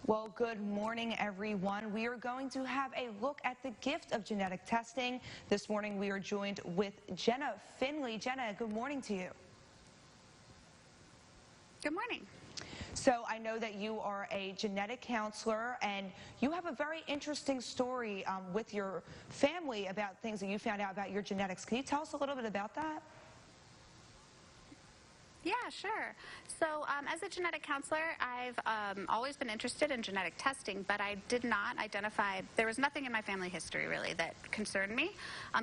Well, good morning, everyone. We are going to have a look at the gift of genetic testing. This morning, we are joined with Jenna Finley. Jenna, good morning to you. Good morning. So I know that you are a genetic counselor, and you have a very interesting story with your family about things that you found out about your genetics. Can you tell us a little bit about that? Yeah, sure. So as a genetic counselor, I've always been interested in genetic testing, but I did not identify, there was nothing in my family history really that concerned me.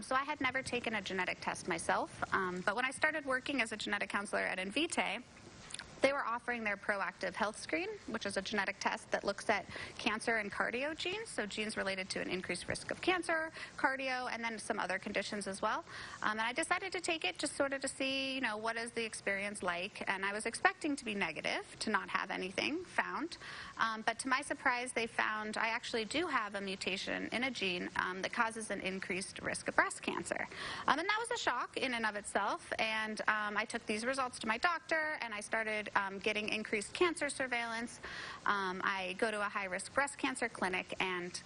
So I had never taken a genetic test myself. But when I started working as a genetic counselor at Invitae, they were offering their Proactive Health Screen, which is a genetic test that looks at cancer and cardio genes, so genes related to an increased risk of cancer, cardio, and then some other conditions as well. And I decided to take it just sort of to see, what is the experience like. And I was expecting to be negative, to not have anything found. But to my surprise, they found I actually do have a mutation in a gene that causes an increased risk of breast cancer. And that was a shock in and of itself. And I took these results to my doctor, and I started getting increased cancer surveillance. I go to a high-risk breast cancer clinic, and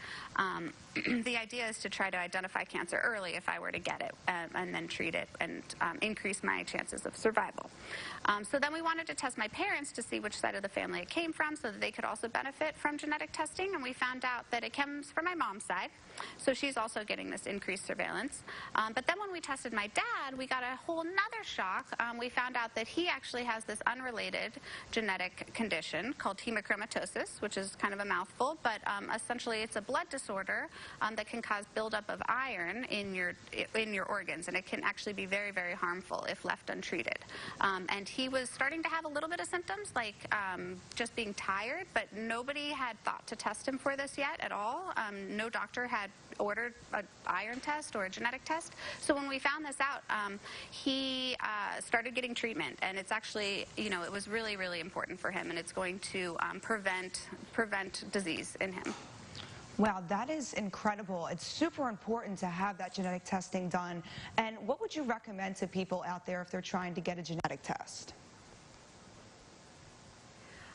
the idea is to try to identify cancer early if I were to get it, and then treat it and increase my chances of survival. So then we wanted to test my parents to see which side of the family it came from so that they could also benefit from genetic testing, and we found out that it comes from my mom's side, so she's also getting this increased surveillance. But then when we tested my dad, we got a whole nother shock. We found out that he actually has this unrelated genetic condition called hemochromatosis, which is kind of a mouthful, but essentially it's a blood disorder that can cause buildup of iron in your organs, and it can actually be very, very harmful if left untreated. And he was starting to have a little bit of symptoms, like just being tired, but nobody had thought to test him for this yet at all. No doctor had ordered an iron test or a genetic test. So when we found this out, he started getting treatment, and it's actually, it was really, really important for him, and it's going to prevent disease in him. Wow, that is incredible. It's super important to have that genetic testing done. And what would you recommend to people out there if they're trying to get a genetic test?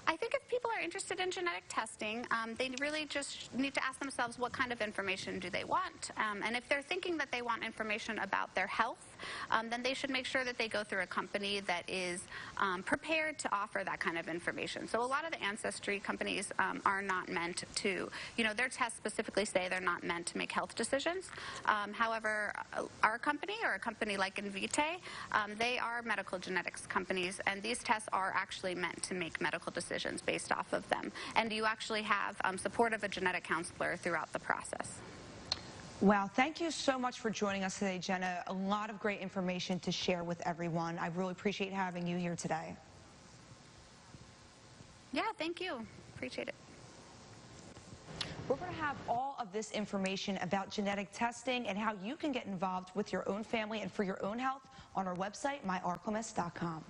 I think if people are interested in genetic testing, they really just need to ask themselves what kind of information do they want. And if they're thinking that they want information about their health, then they should make sure that they go through a company that is prepared to offer that kind of information. So a lot of the ancestry companies are not meant to, their tests specifically say they're not meant to make health decisions. However, our company, or a company like Invitae, they are medical genetics companies, and these tests are actually meant to make medical decisions based off of them. And you actually have support of a genetic counselor throughout the process. Wow, thank you so much for joining us today, Jenna. A lot of great information to share with everyone. I really appreciate having you here today. Yeah, thank you. Appreciate it. We're going to have all of this information about genetic testing and how you can get involved with your own family and for your own health on our website, myarklms.com.